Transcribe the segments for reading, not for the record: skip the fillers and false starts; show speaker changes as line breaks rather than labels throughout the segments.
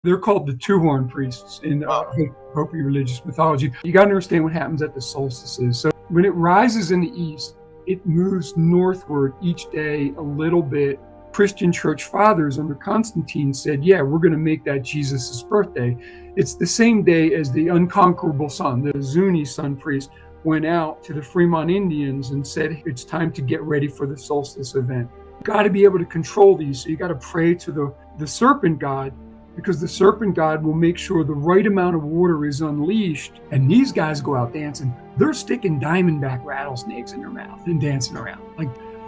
They're called the two-horn priests in Hopi religious mythology. You got to understand what happens at the solstices. So when it rises in the east, it moves northward each day a little bit. Christian church fathers under Constantine said, yeah, we're going to make that Jesus' birthday. It's the same day as the unconquerable sun, the Zuni Sun Priest, went out to the Fremont Indians and said, it's time to get ready for the solstice event. You got to be able to control these. So you got to pray to the serpent god, because the serpent god will make sure the right amount of water is unleashed. And these guys go out dancing. They're sticking diamondback rattlesnakes in their mouth and dancing around.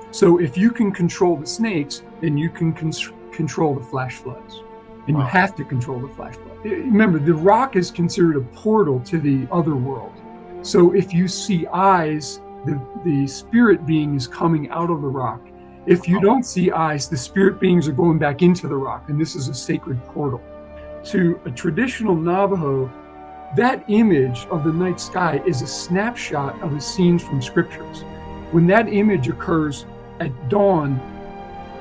So if you can control the snakes, then you can control the flash floods. And you have to control the flash flood. Remember, the rock is considered a portal to the other world. So if you see eyes, the spirit being is coming out of the rock. If you don't see eyes, the spirit beings are going back into the rock, and this is a sacred portal. To a traditional Navajo, that image of the night sky is a snapshot of a scene from scriptures. When that image occurs at dawn,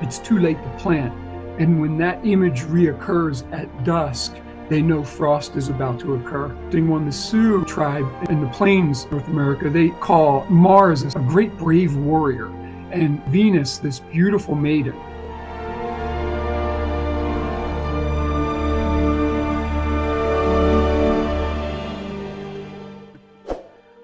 it's too late to plant. And when that image reoccurs at dusk, they know frost is about to occur. The Sioux tribe in the plains, North America, they call Mars a great brave warrior, and Venus this beautiful maiden.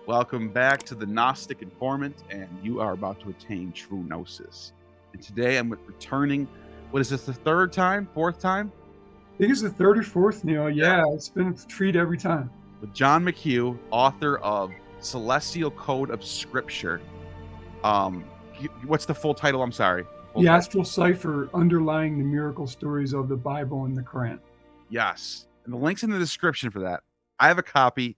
Welcome back to the Gnostic Informant, and you are about to attain true gnosis. And today I'm returning, what is this, the fourth time?
I think it's the third or fourth, Neil. Yeah, it's been a treat every time.
With John McHugh, author of Celestial Code of Scripture. What's the full title? I'm sorry.
The Astral Cipher underlying the miracle stories of the Bible and the Qur'an.
Yes. And the link's in the description for that. I have a copy.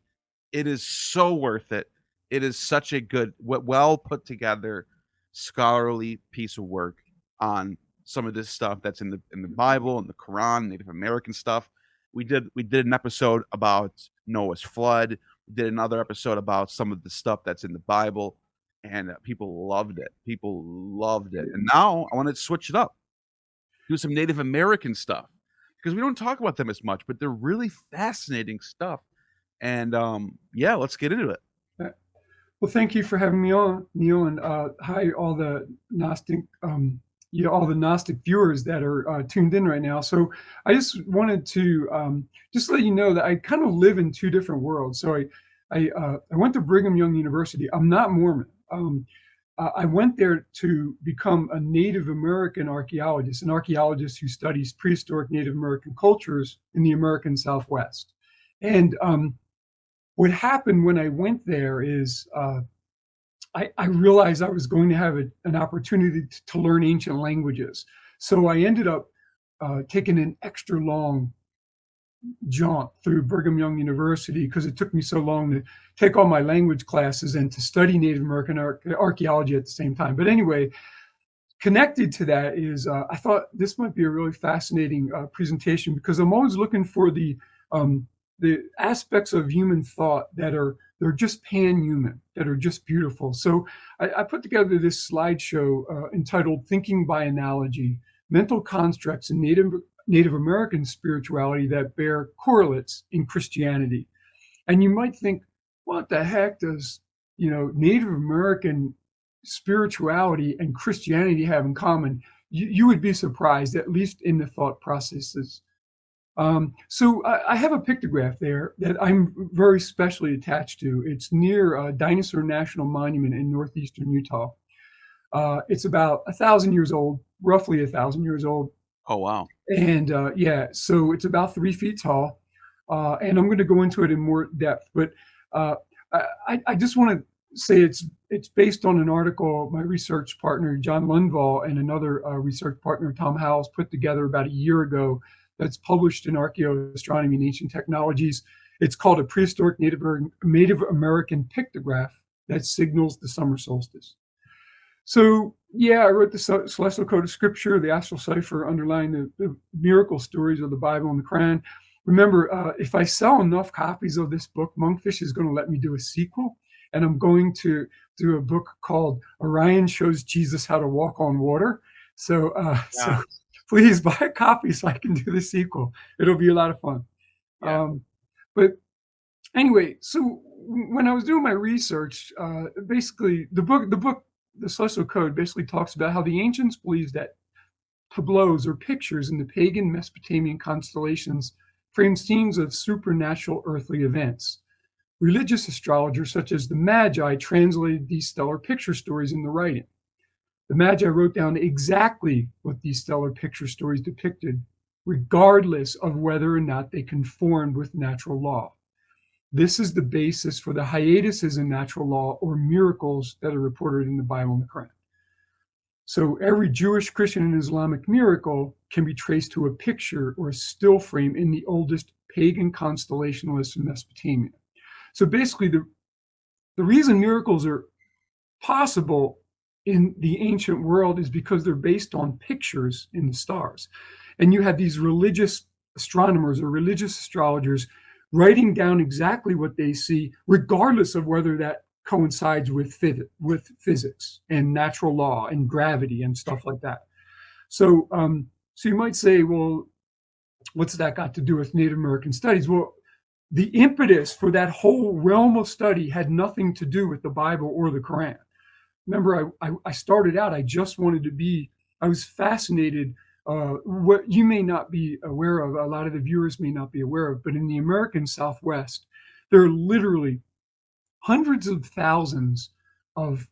It is so worth it. It is such a good, well put together, scholarly piece of work on some of this stuff that's in the Bible and the Quran, Native American stuff. We did an episode about Noah's flood. We did another episode about some of the stuff that's in the Bible, and people loved it. And now I want to switch it up, do some Native American stuff, because we don't talk about them as much, but they're really fascinating stuff. And let's get into it.
Well, thank you for having me on, Neil, and hi all the Gnostic all the Gnostic viewers that are tuned in right now. So I just wanted to just let you know that I kind of live in two different worlds. So I went to Brigham Young University. I'm not Mormon. I went there to become a Native American archaeologist, an archaeologist who studies prehistoric Native American cultures in the American Southwest. And what happened when I went there is I realized I was going to have an opportunity to learn ancient languages. So I ended up taking an extra long jaunt through Brigham Young University, because it took me so long to take all my language classes and to study Native American archaeology at the same time. But anyway, connected to that is I thought this might be a really fascinating presentation, because I'm always looking for the aspects of human thought they're just pan-human, that are just beautiful. So I put together this slideshow entitled Thinking by Analogy, Mental Constructs in Native American Spirituality that Bear Correlates in Christianity. And you might think, what the heck does Native American spirituality and Christianity have in common? You would be surprised, at least in the thought processes. So I have a pictograph there that I'm very specially attached to. It's near Dinosaur National Monument in northeastern Utah. It's about 1,000 years old, roughly 1,000 years old.
Oh, wow.
And so it's about 3 feet tall. And I'm going to go into it in more depth. But I just want to say it's based on an article my research partner, John Lundvall, and another research partner, Tom Howells, put together about a year ago. That's published in Archaeoastronomy and Ancient Technologies. It's called a Prehistoric Native American Pictograph that signals the summer solstice. So, I wrote the Celestial Code of Scripture, the Astral Cipher underlying the miracle stories of the Bible and the Qur'an. Remember, if I sell enough copies of this book, Monkfish is going to let me do a sequel, and I'm going to do a book called Orion Shows Jesus How to Walk on Water. So please buy a copy so I can do the sequel. It'll be a lot of fun.
Yeah.
But anyway, so when I was doing my research, basically the book, The Celestial Code, basically talks about how the ancients believed that tableaux or pictures in the pagan Mesopotamian constellations frame scenes of supernatural earthly events. Religious astrologers such as the Magi translated these stellar picture stories into writing. The Magi wrote down exactly what these stellar picture stories depicted, regardless of whether or not they conformed with natural law. This is the basis for the hiatuses in natural law or miracles that are reported in the Bible and the Quran. So every Jewish, Christian, and Islamic miracle can be traced to a picture or a still frame in the oldest pagan constellation list in Mesopotamia. So basically, the reason miracles are possible in the ancient world is because they're based on pictures in the stars. And you have these religious astronomers or religious astrologers writing down exactly what they see, regardless of whether that coincides with physics and natural law and gravity and stuff like that. So, so you might say, well, what's that got to do with Native American studies? Well, the impetus for that whole realm of study had nothing to do with the Bible or the Quran. Remember, I started out, I just wanted to be, I was fascinated. What you may not be aware of, a lot of the viewers may not be aware of, but in the American Southwest, there are literally hundreds of thousands of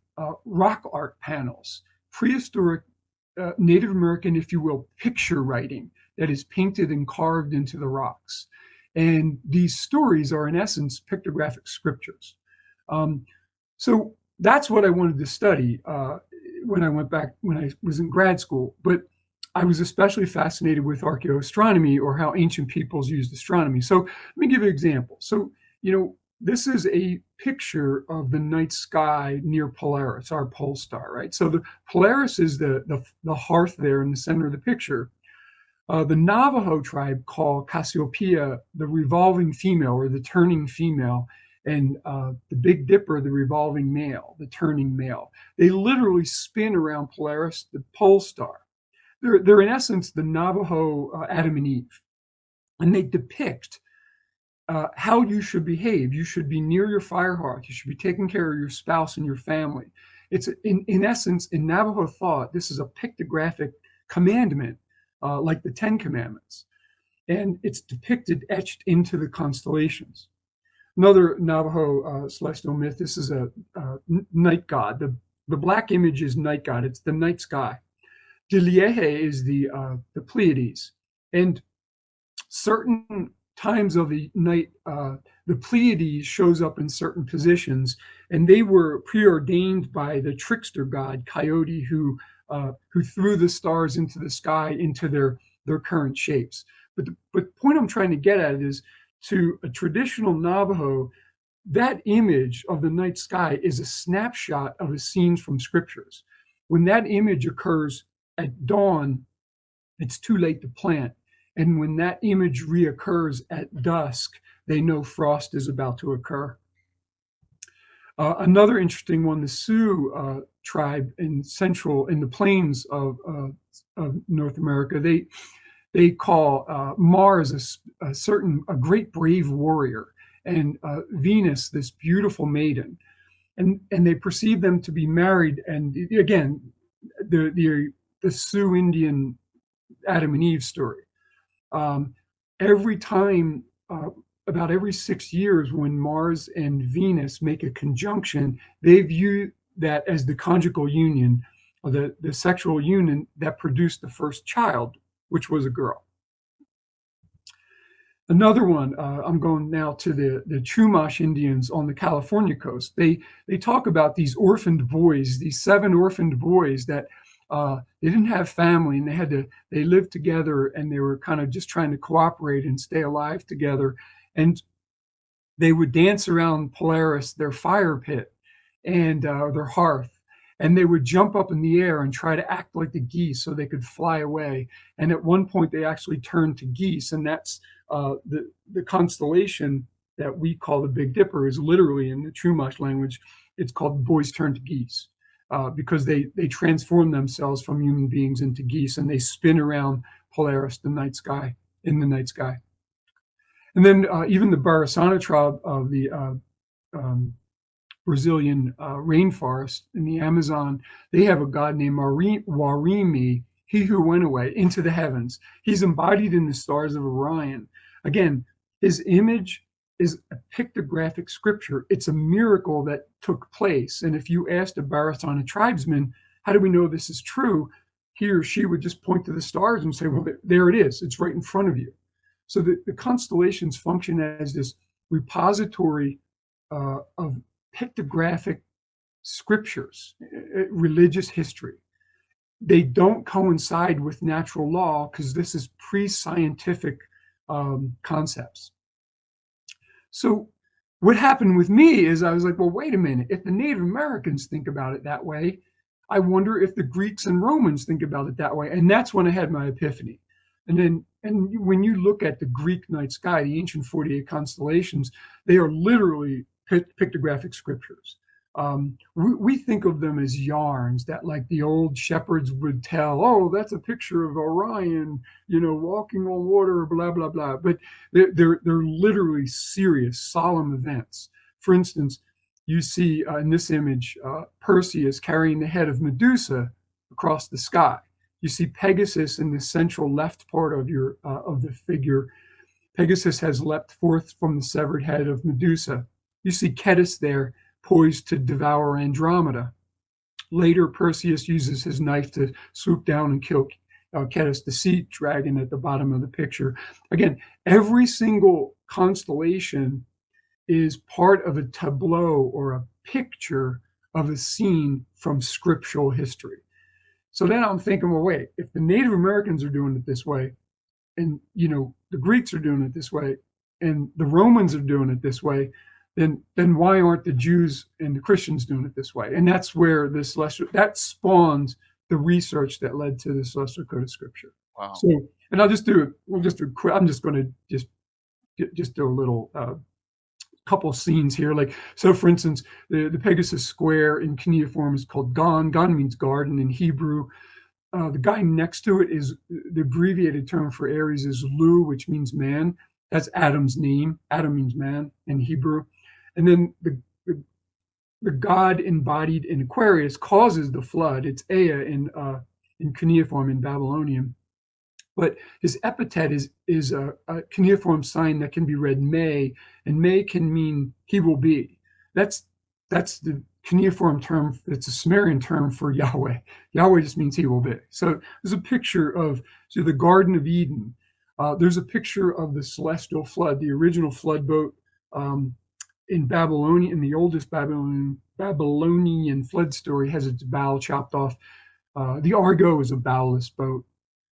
rock art panels, prehistoric Native American, if you will, picture writing that is painted and carved into the rocks. And these stories are, in essence, pictographic scriptures. So that's what I wanted to study when I went back, when I was in grad school. But I was especially fascinated with archaeoastronomy, or how ancient peoples used astronomy. So let me give you an example. So, this is a picture of the night sky near Polaris, our pole star, right? So the Polaris is the hearth there in the center of the picture. The Navajo tribe call Cassiopeia the revolving female, or the turning female, and the Big Dipper the revolving male, the turning male. They literally spin around Polaris, the pole star. They're in essence the Navajo Adam and Eve, and they depict how you should behave. You should be near your fire hearth. You should be taking care of your spouse and your family. It's in essence, in Navajo thought, this is a pictographic commandment, like the Ten Commandments, and it's depicted, etched into the constellations. Another Navajo celestial myth. This is a night god. The black image is night god. It's the night sky. Deliehe is the Pleiades, and certain times of the night, the Pleiades shows up in certain positions, and they were preordained by the trickster god Coyote, who threw the stars into the sky into their current shapes. But the point I'm trying to get at is, to a traditional Navajo, that image of the night sky is a snapshot of a scene from scriptures. When that image occurs at dawn, it's too late to plant. And when that image reoccurs at dusk, they know frost is about to occur. Another interesting one, the Sioux tribe in the plains of North America, they call Mars a great brave warrior, and Venus this beautiful maiden, and they perceive them to be married. And again, the Sioux Indian Adam and Eve story. Every time, about every 6 years, when Mars and Venus make a conjunction, they view that as the conjugal union, or the sexual union that produced the first child, which was a girl. Another one, I'm going now to the Chumash Indians on the California coast. They talk about these orphaned boys, these 7 orphaned boys that they didn't have family, and they lived together, and they were kind of just trying to cooperate and stay alive together. And they would dance around Polaris, their fire pit, and their hearth, and they would jump up in the air and try to act like the geese so they could fly away. And at one point, they actually turned to geese, and that's the constellation that we call the Big Dipper is literally, in the Chumash language, it's called Boys Turn to Geese. because they transform themselves from human beings into geese, and they spin around Polaris, the night sky, in the night sky. And then even the Barasana tribe of the Brazilian rainforest in the Amazon, they have a god named Warimi, he who went away into the heavens. He's embodied in the stars of Orion. Again, his image is a pictographic scripture. It's a miracle that took place. And if you asked a Barasana tribesman, how do we know this is true? He or she would just point to the stars and say, well, there it is. It's right in front of you. So the constellations function as this repository of pictographic scriptures, religious history. They don't coincide with natural law because this is pre-scientific concepts. So what happened with me is I was like, well, wait a minute. If the Native Americans think about it that way, I wonder if the Greeks and Romans think about it that way. And that's when I had my epiphany. And when you look at the Greek night sky, the ancient 48 constellations, they are literally pictographic scriptures. We think of them as yarns that, like, the old shepherds would tell. Oh, that's a picture of Orion, walking on water, blah blah blah. But they're literally serious, solemn events. For instance, you see in this image Perseus carrying the head of Medusa across the sky. You see Pegasus in the central left part of the figure. Pegasus has leapt forth from the severed head of Medusa. You see Cetus there, poised to devour Andromeda. Later, Perseus uses his knife to swoop down and kill Cetus, the sea dragon, at the bottom of the picture. Again, every single constellation is part of a tableau or a picture of a scene from scriptural history. So then I'm thinking, well, wait, if the Native Americans are doing it this way, and the Greeks are doing it this way, and the Romans are doing it this way, then why aren't the Jews and the Christians doing it this way? And that's where that spawned the research that led to the Celestial Code of Scripture.
Wow.
So, and I'm just going to just do a little couple scenes here. Like, so for instance, the Pegasus square in cuneiform is called Gon. Gon means garden in Hebrew. The guy next to it is the abbreviated term for Aries is Lu, which means man. That's Adam's name. Adam means man in Hebrew. And then the god embodied in Aquarius causes the flood. It's Ea in cuneiform in Babylonian. But his epithet is a cuneiform sign that can be read May, and May can mean he will be. That's the cuneiform term. It's a Sumerian term for Yahweh. Yahweh just means he will be. So there's a picture of the Garden of Eden. There's a picture of the celestial flood, the original flood boat in Babylonia. In the oldest Babylonian flood story has its bow chopped off. The Argo is a bowless boat.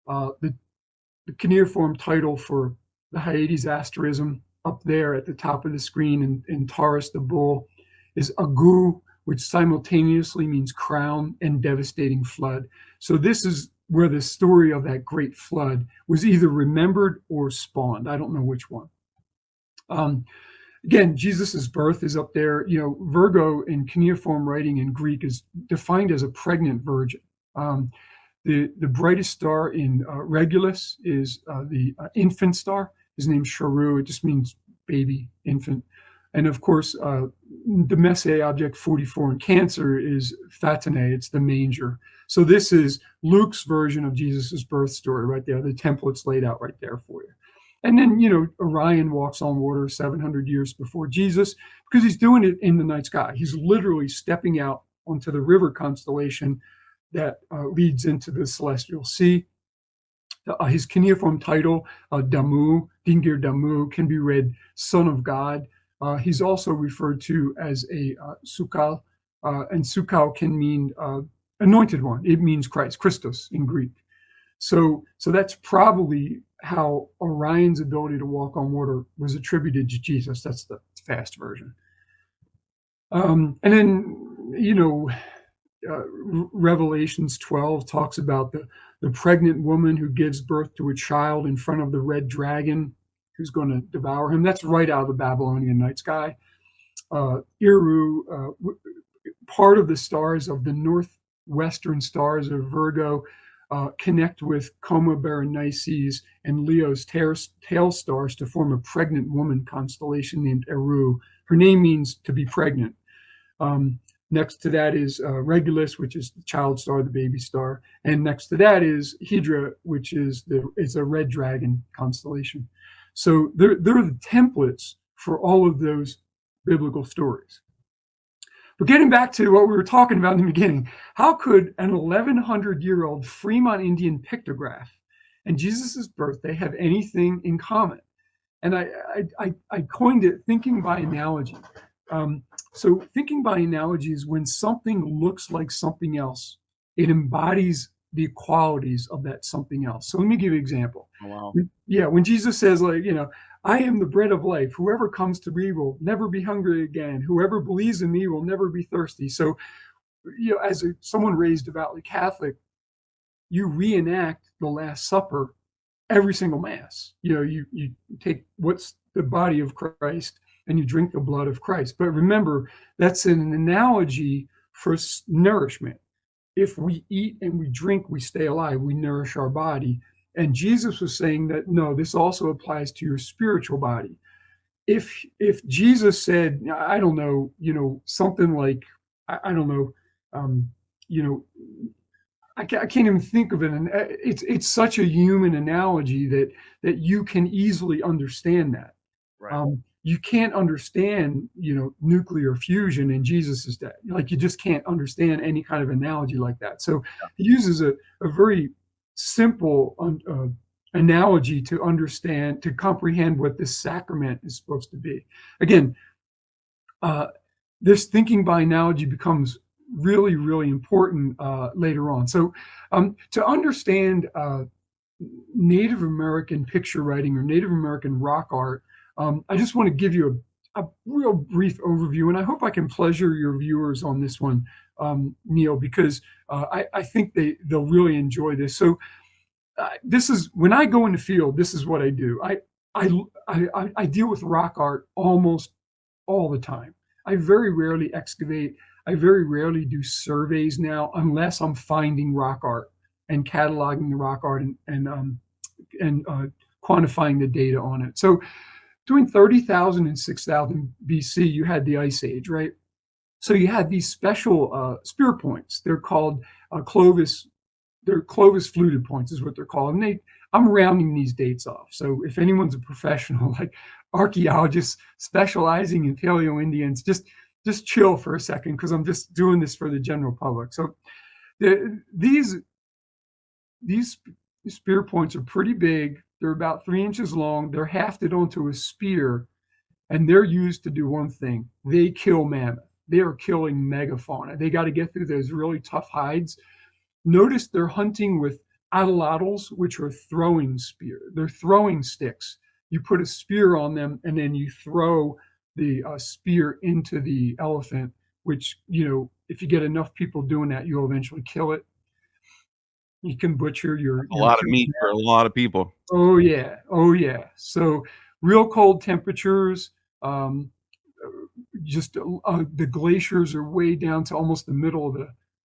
The cuneiform title for the Hyades asterism up there at the top of the screen in Taurus, the bull, is Agu, which simultaneously means crown and devastating flood. So this is where the story of that great flood was either remembered or spawned. I don't know which one. Again, Jesus's birth is up there. Virgo in cuneiform writing in Greek is defined as a pregnant virgin. The brightest star in Regulus is the infant star. His name's Sharu. It just means baby, infant. And of course, the Messier object 44 in Cancer is Fatine. It's the manger. So this is Luke's version of Jesus's birth story right there. The template's laid out right there for you. And then, Orion walks on water 700 years before Jesus because he's doing it in the night sky. He's literally stepping out onto the river constellation that leads into the celestial sea. His cuneiform title, Damu, Dingir Damu, can be read Son of God. He's also referred to as a Sukal, and Sukal can mean anointed one. It means Christ, Christos in Greek. So that's probably how Orion's ability to walk on water was attributed to Jesus. That's the fast version. And then, Revelations 12 talks about the pregnant woman who gives birth to a child in front of the red dragon who's going to devour him. That's right out of the Babylonian night sky. Iru part of the stars of the northwestern stars of Virgo connect with Coma Berenices and Leo's tail stars to form a pregnant woman constellation named Eru. Her name means to be pregnant. Next to that is Regulus, which is the child star, the baby star, and next to that is Hydra, which is a red dragon constellation. So they're the templates for all of those biblical stories. But getting back to what we were talking about in the beginning, how could an 1,100-year-old Fremont Indian pictograph and Jesus's birthday have anything in common? And I coined it thinking by analogy. So thinking by analogy is when something looks like something else, it embodies the qualities of that something else. So let me give you an example.
Oh, wow.
Yeah, when Jesus says, like, I am the bread of life. Whoever comes to me will never be hungry again. Whoever believes in me will never be thirsty. So, as someone raised devoutly Catholic, you reenact the Last Supper every single Mass. You take what's the body of Christ and you drink the blood of Christ. But remember, that's an analogy for nourishment. If we eat and we drink, we stay alive, we nourish our body. And Jesus was saying that, no, this also applies to your spiritual body. If Jesus said, I don't know, something like, I don't know, I can't even think of it. And it's such a human analogy that you can easily understand that.
Right.
You can't understand, nuclear fusion in Jesus's day. Like, you just can't understand any kind of analogy like that. So he uses a very simple analogy to understand, to comprehend what this sacrament is supposed to be. Again, this thinking by analogy becomes really, really important later on. So to understand Native American picture writing or Native American rock art, I just want to give you a real brief overview, and I hope I can pleasure your viewers on this one, Neil, because I think they'll really enjoy this. So this is, when I go in the field, this is what I do. I deal with rock art almost all the time. I very rarely excavate. I very rarely do surveys now, unless I'm finding rock art and cataloging the rock art and quantifying the data on it. So between 30,000 and 6,000 BC, you had the Ice Age, right? So you had these special spear points. They're called Clovis. They're Clovis fluted points is what they're called. And I'm rounding these dates off. So if anyone's a professional, like archaeologists specializing in Paleo-Indians, just chill for a second, because I'm just doing this for the general public. So these spear points are pretty big. They're about 3 inches long. They're hafted onto a spear, and they're used to do one thing. They kill mammoth. They are killing megafauna. They got to get through those really tough hides. Notice they're hunting with atlatls, which are throwing spear. They're throwing sticks. You put a spear on them, and then you throw the spear into the elephant, which, if you get enough people doing that, you'll eventually kill it. You can butcher
a lot of meat for a lot of people.
Oh yeah. So real cold temperatures. Just the glaciers are way down to almost the middle of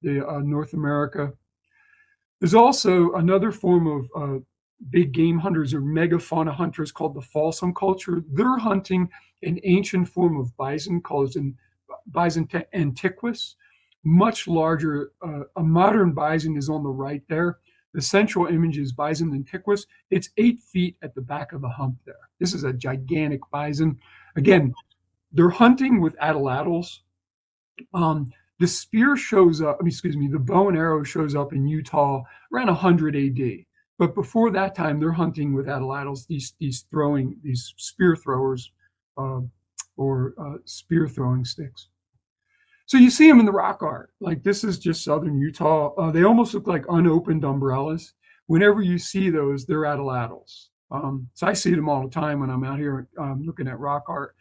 the North America. There's also another form of big game hunters or megafauna hunters called the Folsom culture. They're hunting an ancient form of bison called Bison antiquus, much larger. A modern bison is on the right there. The central image is Bison antiquus. It's 8 feet at the back of the hump there. This is a gigantic bison. Again, they're hunting with atlatls. The spear shows up, the bow and arrow shows up in Utah around 100 AD. But before that time, they're hunting with atlatls, these spear throwers or spear throwing sticks. So you see them in the rock art. Like, this is just southern Utah. They almost look like unopened umbrellas. Whenever you see those, they're atlatls. So I see them all the time when I'm out here looking at rock art.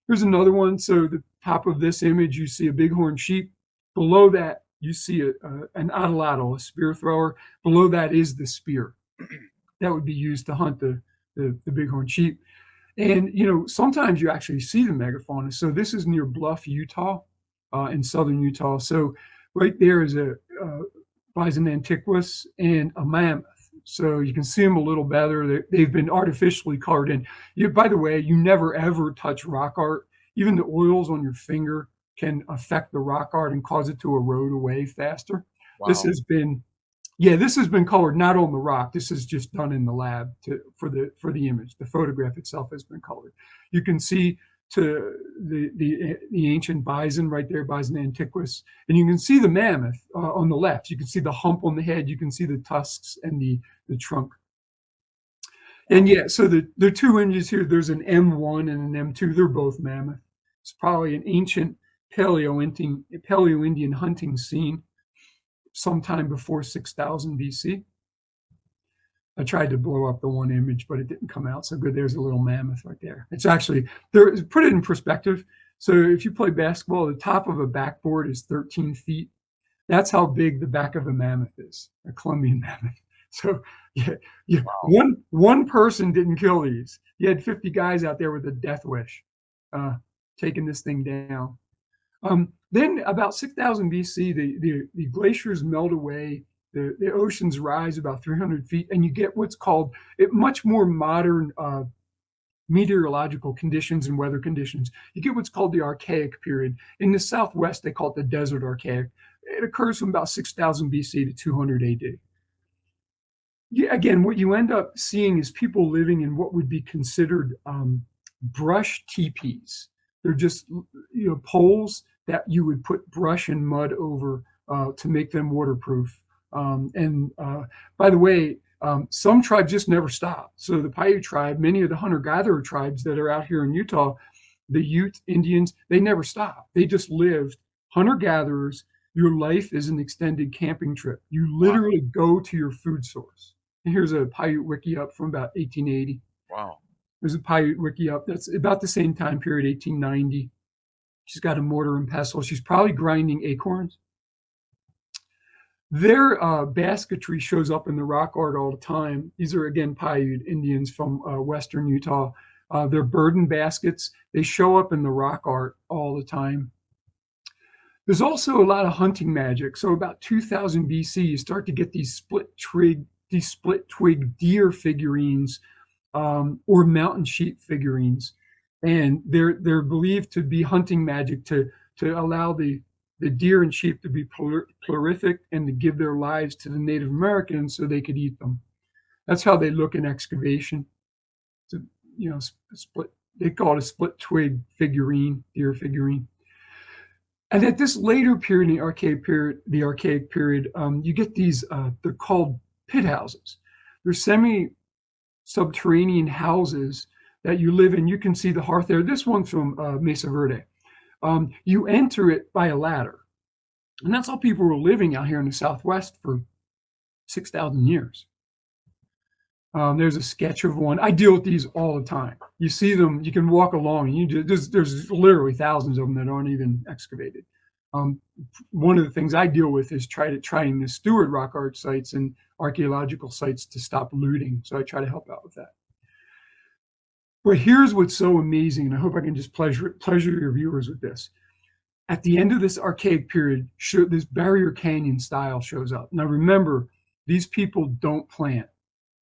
Here's another one. So the top of this image, you see a bighorn sheep. Below that, you see an atlatl, a spear thrower. Below that is the spear that would be used to hunt the bighorn sheep. And, sometimes you actually see the megafauna. So this is near Bluff, Utah. in southern Utah. So right there is a bison antiquus and a mammoth. So you can see them a little better. They've been artificially carved in. By the way, you never ever touch rock art. Even the oils on your finger can affect the rock art and cause it to erode away faster.
Wow.
This has been colored not on the rock. This is just done in the lab for the image. The photograph itself has been colored. You can see to the ancient bison right there, bison antiquus, and you can see the mammoth on the left. You can see the hump on the head. You can see the tusks and the trunk. And yeah, so there are two images here. There's an M1 and an M2. They're both mammoth. It's probably an ancient Paleo-Indian hunting scene sometime before 6000 BC. I tried to blow up the one image, but it didn't come out so good. There's a little mammoth right there. It's actually, put it in perspective. So if you play basketball, the top of a backboard is 13 feet. That's how big the back of a mammoth is, a Columbian mammoth. So yeah, wow. One person didn't kill these. You had 50 guys out there with a death wish, taking this thing down. Then about 6000 BC, the glaciers melt away. The oceans rise about 300 feet, and you get what's called much more modern meteorological conditions and weather conditions. You get what's called the Archaic Period. In the Southwest, they call it the Desert Archaic. It occurs from about 6000 BC to 200 AD. Again, what you end up seeing is people living in what would be considered brush teepees. They're just poles that you would put brush and mud over to make them waterproof. By the way, some tribes just never stop. So the Paiute tribe, many of the hunter-gatherer tribes that are out here in Utah, the Ute Indians, they never stop. They just lived hunter-gatherers. Your life is an extended camping trip. You literally go to your food source. And here's a Paiute wiki up from about 1880.
Wow.
There's a Paiute wiki up that's about the same time period, 1890. She's got a mortar and pestle. She's probably grinding acorns. Their basketry shows up in the rock art all the time. These are, again, Paiute Indians from western Utah. They're burden baskets. They show up in the rock art all the time. There's also a lot of hunting magic. So about 2000 BC, you start to get these split twig deer figurines or mountain sheep figurines. And they're believed to be hunting magic to allow the deer and sheep to be prolific and to give their lives to the Native Americans so they could eat them. That's how they look in excavation. It's split. They call it a split twig figurine, deer figurine. And at this later period, the Archaic Period, you get these. They're called pit houses. They're semi-subterranean houses that you live in. You can see the hearth there. This one's from Mesa Verde. You enter it by a ladder. And that's how people were living out here in the Southwest for 6,000 years. There's a sketch of one. I deal with these all the time. You see them, you can walk along, and there's literally thousands of them that aren't even excavated. One of the things I deal with is trying to steward rock art sites and archaeological sites to stop looting. So I try to help out with that. But here's what's so amazing, and I hope I can just pleasure your viewers with this. At the end of this Archaic Period, this Barrier Canyon style shows up. Now remember, these people don't plant.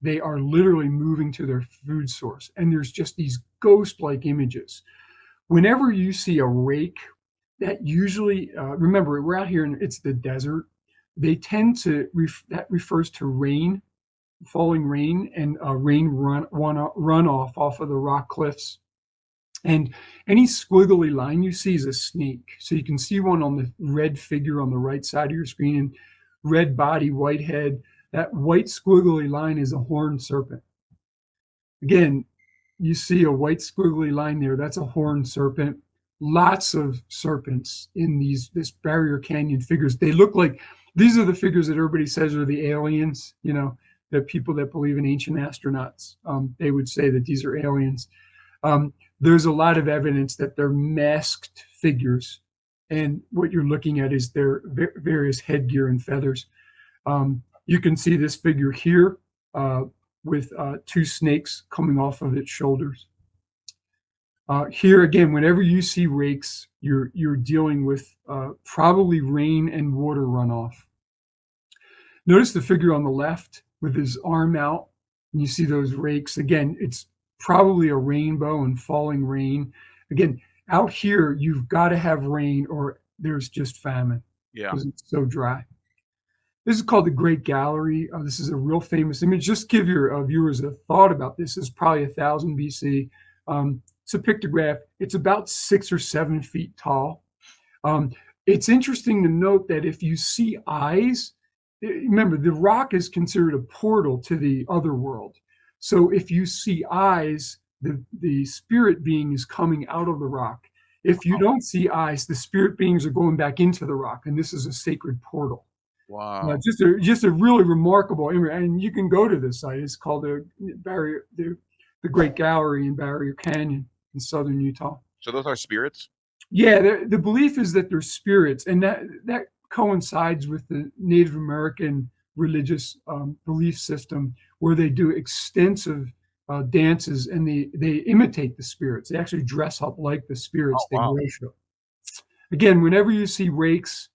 They are literally moving to their food source. And there's just these ghost-like images. Whenever you see a rake, that usually, remember, we're out here and it's the desert. They tend to, that refers to rain, falling rain, and rain runoff off of the rock cliffs. And any squiggly line you see is a snake. So you can see one on the red figure on the right side of your screen, and red body, white head. That white squiggly line is a horned serpent. Again, you see a white squiggly line there. That's a horned serpent. Lots of serpents in this Barrier Canyon figures. They look like, these are the figures that everybody says are the aliens, the people that believe in ancient astronauts. They would say that these are aliens. There's a lot of evidence that they're masked figures. And what you're looking at is their various headgear and feathers. You can see this figure here with two snakes coming off of its shoulders. Here again, whenever you see rakes, you're dealing with probably rain and water runoff. Notice the figure on the left with his arm out, and you see those rakes. Again, it's probably a rainbow and falling rain. Again, out here, you've got to have rain or there's just famine because it's so dry. This is called the Great Gallery. This is a real famous image. Just give your viewers a thought about this. It's probably 1000 BC. It's a pictograph. It's about 6 or 7 feet tall. It's interesting to note that if you see eyes, remember, the rock is considered a portal to the other world. So if you see eyes, the spirit being is coming out of the rock. If you don't see eyes, the spirit beings are going back into the rock, and this is a sacred portal.
Wow.
Just a really remarkable image. And you can go to this site. It's called the Great Gallery in Barrier Canyon in southern Utah.
So those are spirits?
Yeah, the belief is that they're spirits, and that coincides with the Native American religious belief system, where they do extensive dances and they imitate the spirits. They actually dress up like the spirits they worship. Again, whenever you see rakes,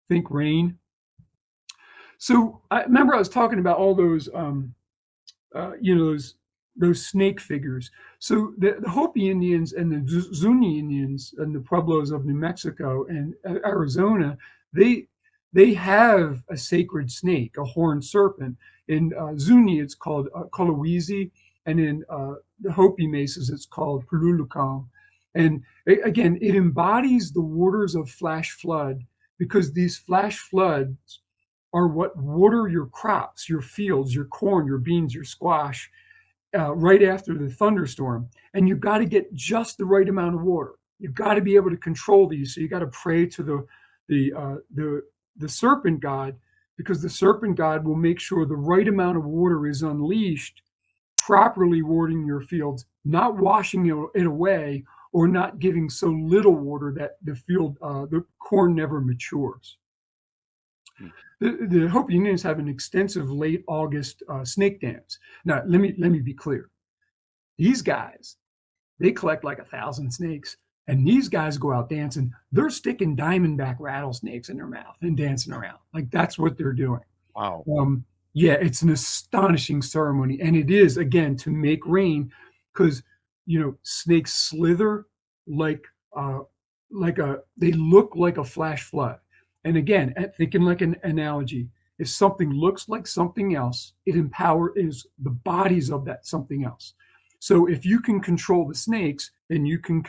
think rain. So I remember I was talking about all those, those snake figures. So the Hopi Indians and the Zuni Indians and the Pueblos of New Mexico and Arizona, they have a sacred snake, a horned serpent. In Zuni, it's called Colowizi, and in the Hopi Mesas, it's called Pululukam. And again, it embodies the waters of flash flood, because these flash floods are what water your crops, your fields, your corn, your beans, your squash, right after the thunderstorm. And you've got to get just the right amount of water. You've got to be able to control these. So you got to pray to the serpent god, because the serpent god will make sure the right amount of water is unleashed, properly watering your fields, not washing it away, or not giving so little water that the corn never matures. The Hopi Indians have an extensive late August snake dance. Now, let me be clear. These guys, they collect like 1,000 snakes, and these guys go out dancing. They're sticking diamondback rattlesnakes in their mouth and dancing around. Like, that's what they're doing.
Wow.
Yeah, it's an astonishing ceremony, and it is, again, to make rain, because snakes slither like they look like a flash flood. And again, thinking like an analogy, if something looks like something else, it empowers the bodies of that something else. So if you can control the snakes, then you can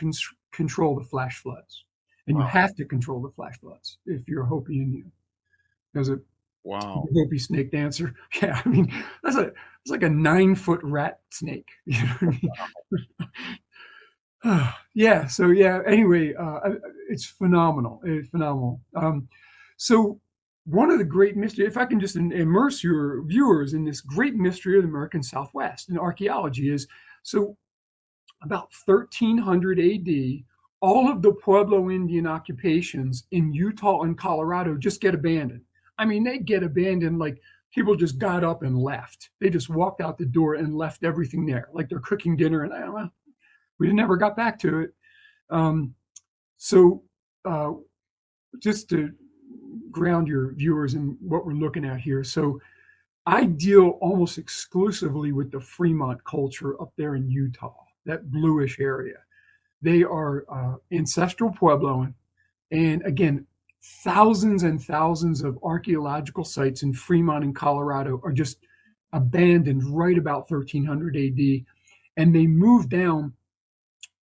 control the flash floods. And you have to control the flash floods if you're a Hopi Indian. There's a Hopi snake dancer. Yeah, I mean, it's like a 9-foot rat snake. You know what I mean? Yeah. So yeah. Anyway, it's phenomenal. It's phenomenal. So one of the great mysteries, if I can just immerse your viewers in this great mystery of the American Southwest and archaeology, is so about 1300 AD, all of the Pueblo Indian occupations in Utah and Colorado just get abandoned. I mean, they get abandoned like people just got up and left. They just walked out the door and left everything there, like they're cooking dinner and we never got back to it. Just to ground your viewers in what we're looking at here. So I deal almost exclusively with the Fremont culture up there in Utah, that bluish area. They are ancestral Puebloan. And again, thousands and thousands of archaeological sites in Fremont and Colorado are just abandoned right about 1300 AD. And they moved down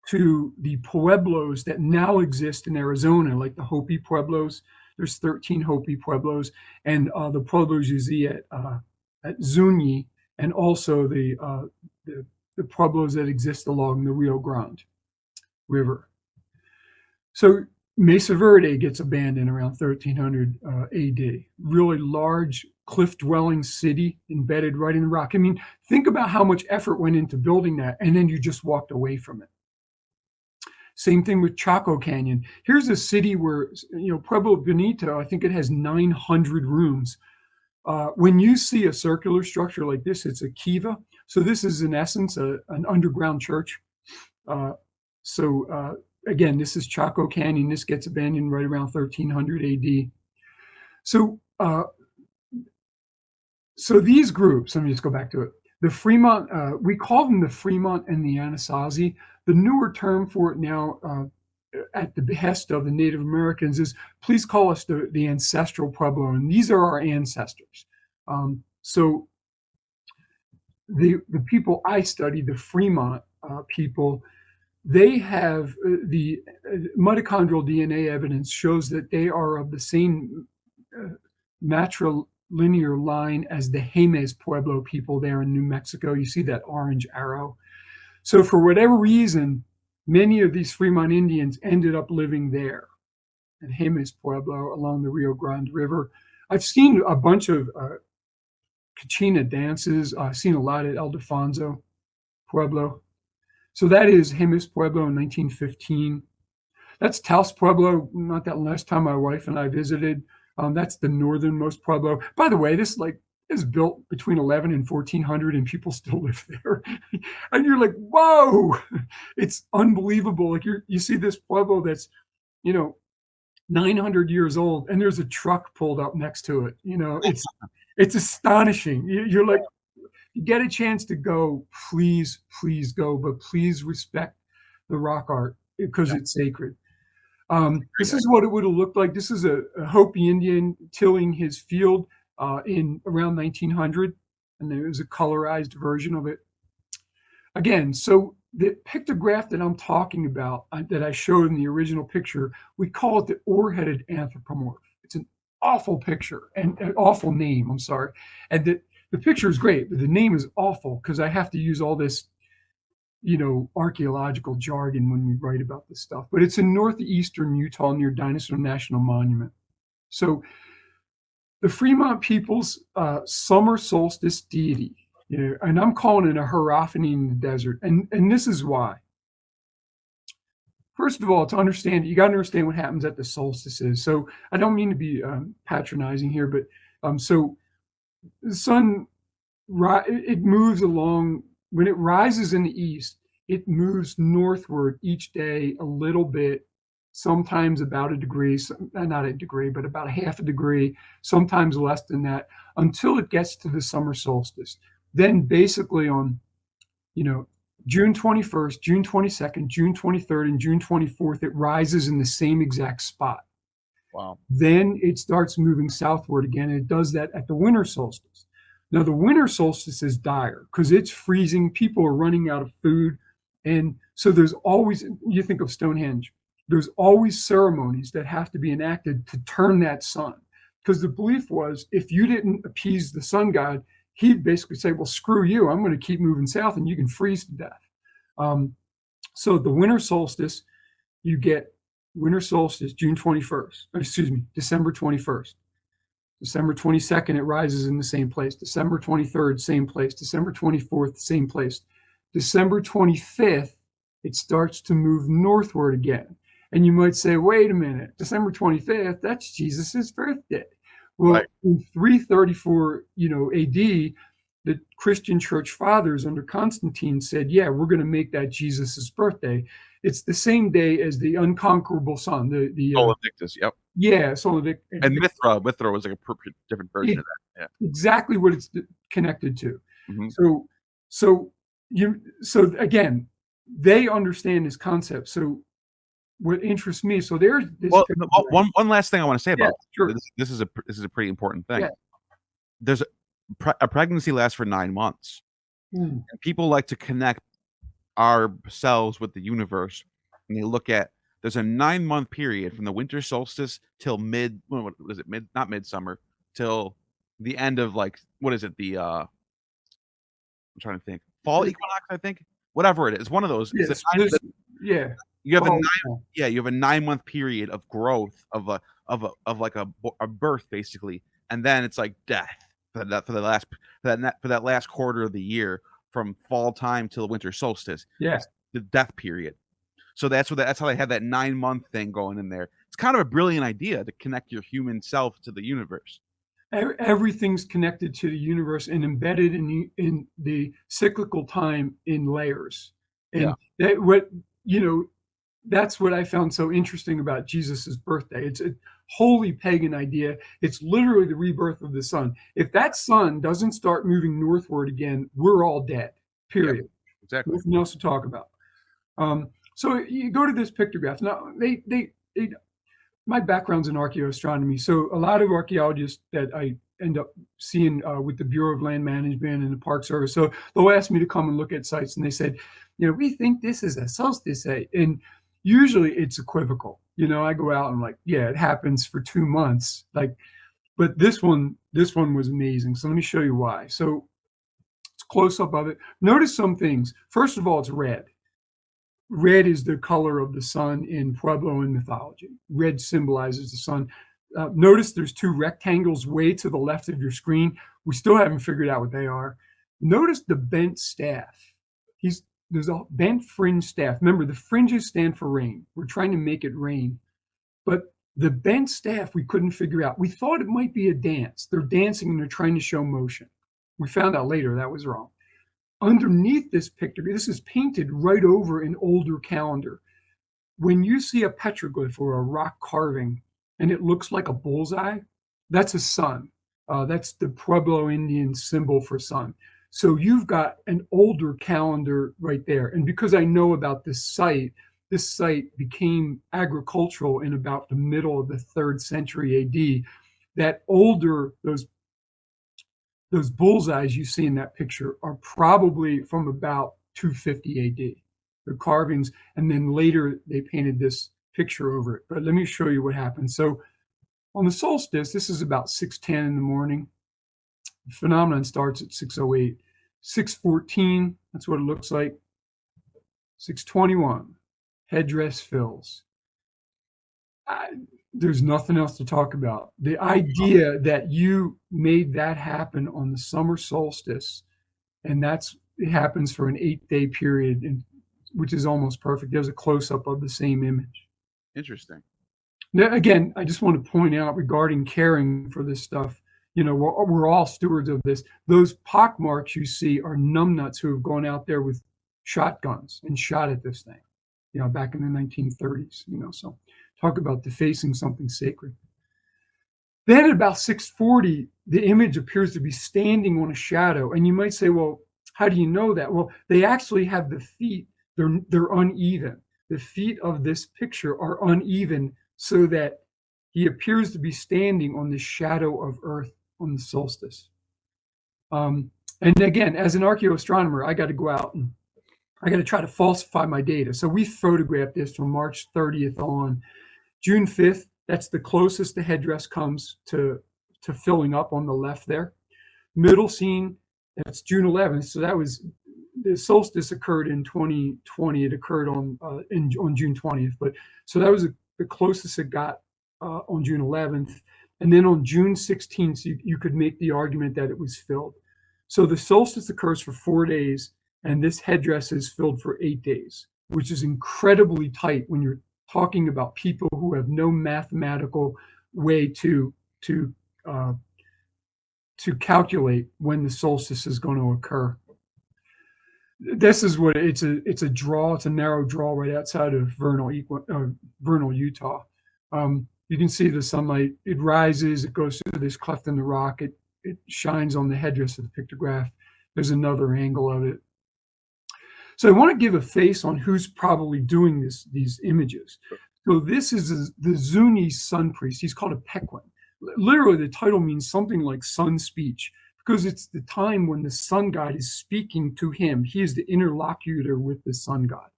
to the Pueblos that now exist in Arizona, like the Hopi Pueblos. There's 13 Hopi Pueblos, and the Pueblos you see at Zuni, and also the Pueblos that exist along the Rio Grande River. So Mesa Verde gets abandoned around 1300 AD. Really large cliff-dwelling city embedded right in the rock. I mean, think about how much effort went into building that, and then you just walked away from it. Same thing with Chaco Canyon. Here's a city where, Pueblo Bonito, I think it has 900 rooms. When you see a circular structure like this, it's a kiva. So this is in essence an underground church. So again, this is Chaco Canyon. This gets abandoned right around 1300 AD. So these groups, let me just go back to it. The Fremont, we call them the Fremont and the Anasazi. The newer term for it now, at the behest of the Native Americans, is please call us the ancestral Pueblo, and these are our ancestors. So the people I study, the Fremont people, they have the mitochondrial DNA evidence shows that they are of the same matrilinear line as the Jemez Pueblo people there in New Mexico. You see that orange arrow. So for whatever reason, many of these Fremont Indians ended up living there at Jemez Pueblo along the Rio Grande River. I've seen a bunch of Kachina dances. I've seen a lot at El Defonso Pueblo. So that is Jemez Pueblo in 1915. That's Taos Pueblo. Not that last time my wife and I visited. That's the northernmost Pueblo. By the way, this is built between 11 and 1400, and people still live there. And you're like, whoa, it's unbelievable. Like you see this Pueblo that's, 900 years old, and there's a truck pulled up next to it. It's astonishing. You're like, you get a chance to go, please go, but please respect the rock art because it's sacred. This is what it would have looked like. This is a Hopi Indian tilling his field in around 1900, and there was a colorized version of it. Again, so the pictograph that I'm talking about, that I showed in the original picture, we call it the Ore-Headed Anthropomorph. It's an awful picture and an awful name, I'm sorry. And the picture is great, but the name is awful because I have to use all this archaeological jargon when we write about this stuff. But it's in northeastern Utah near Dinosaur National Monument. So the Fremont people's summer solstice deity, and I'm calling it a hierophany in the desert. And this is why. First of all, to understand it, you got to understand what happens at the solstices. So I don't mean to be patronizing here, but so the sun, it moves along. When it rises in the east, it moves northward each day a little bit, sometimes about a degree, not a degree, but about a half a degree, sometimes less than that, until it gets to the summer solstice. Then basically on, June 21st, June 22nd, June 23rd, and June 24th, it rises in the same exact spot.
Wow.
Then it starts moving southward again, and it does that at the winter solstice. Now, the winter solstice is dire because it's freezing. People are running out of food. And so there's always, you think of Stonehenge, there's always ceremonies that have to be enacted to turn that sun. Because the belief was if you didn't appease the sun god, he'd basically say, well, screw you. I'm going to keep moving south and you can freeze to death. So the winter solstice, you get winter solstice, December 21st. December 22nd, it rises in the same place. December 23rd, same place. December 24th, same place. December 25th, it starts to move northward again. And you might say, wait a minute, December 25th, that's Jesus's birthday. Well, right. In 334, AD, the Christian church fathers under Constantine said, yeah, we're going to make that Jesus's birthday. It's the same day as the unconquerable sun. The
Sol Invictus, yep.
Yeah, Sol Invictus.
And Mithra was like a different version of that. Yeah.
Exactly what it's connected to.
Mm-hmm.
So again, they understand this concept. So what interests me, so there's this.
Well, one last thing I want to say about
sure.
This is a pretty important thing.
Yeah.
There's a pregnancy lasts for 9 months. And people like to connect ourselves with the universe, and they look at there's a 9-month period from the winter solstice till not midsummer, till the end of I'm trying to think, fall equinox, I think, whatever it is, one of those.
Yes,
you have a 9-month period of growth of a birth basically, and then it's like death for that last quarter of the year from fall time till the winter solstice.
Yeah,
the death period. So that's how they have that 9-month thing going in there. It's kind of a brilliant idea to connect your human self to the universe.
Everything's connected to the universe and embedded in the cyclical time in layers. And that's what I found so interesting about Jesus's birthday. It's a wholly pagan idea. It's literally the rebirth of the sun. If that sun doesn't start moving northward again, we're all dead.
Yep,
Period.
exactly.
Nothing else to talk about. So you go to this pictograph. Now, my background's in archaeoastronomy, so a lot of archaeologists that I end up seeing with the Bureau of Land Management and the Park Service, so they'll ask me to come and look at sites, and they said, we think this is a solstice, and usually it's equivocal. I go out and I'm like, yeah, it happens for 2 months, but this one was amazing. So let me show you why. So it's close up of it. Notice some things. First of all, it's red. Red is the color of the sun in Puebloan mythology. Red symbolizes the sun. Notice there's 2 rectangles way to the left of your screen. We still haven't figured out what they are. Notice the bent staff. There's a bent fringe staff. Remember, the fringes stand for rain. We're trying to make it rain. But the bent staff, we couldn't figure out. We thought it might be a dance. They're dancing and they're trying to show motion. We found out later that was wrong. Underneath this picture, this is painted right over an older calendar. When you see a petroglyph or a rock carving and it looks like a bullseye, that's a sun. That's the Pueblo Indian symbol for sun. So you've got an older calendar right there. And because I know about this site became agricultural in about the middle of the 3rd century AD. That older, those bullseyes you see in that picture are probably from about 250 AD. They're carvings, and then later they painted this picture over it. But let me show you what happened. So on the solstice, this is about 6:10 in the morning. The phenomenon starts at 6:08. 6:14, that's what it looks like. 6:21, headdress fills. There's nothing else to talk about. The idea that you made that happen on the summer solstice, and it happens for an 8-day period, which is almost perfect. There's a close-up of the same image.
Interesting.
Now, again, I just want to point out regarding caring for this stuff, we're all stewards of this. Those pock marks you see are numbnuts who have gone out there with shotguns and shot at this thing, back in the 1930s, so talk about defacing something sacred. Then at about 6:40, the image appears to be standing on a shadow. And you might say, well, how do you know that? Well, they actually have the feet, they're uneven. The feet of this picture are uneven so that he appears to be standing on the shadow of Earth on the solstice. And again, as an archaeoastronomer, I got to go out and I got to try to falsify my data. So we photographed this from March 30th on. June 5th, that's the closest the headdress comes to filling up on the left there. Middle scene, that's June 11th. So that was, the solstice occurred in 2020. It occurred on June 20th. But so that was the closest it got on June 11th. And then on June 16th, you could make the argument that it was filled. So the solstice occurs for 4 days, and this headdress is filled for 8 days, which is incredibly tight when you're talking about people who have no mathematical way to calculate when the solstice is going to occur. This is what it's a draw. It's a narrow draw right outside of Vernal, Utah. You can see the sunlight. It rises. It goes through this cleft in the rock. It shines on the headdress of the pictograph. There's another angle of it. So I want to give a face on who's probably doing these images. So this is the Zuni Sun Priest. He's called a Pequin. Literally, the title means something like sun speech, because it's the time when the sun god is speaking to him. He is the interlocutor with the sun god.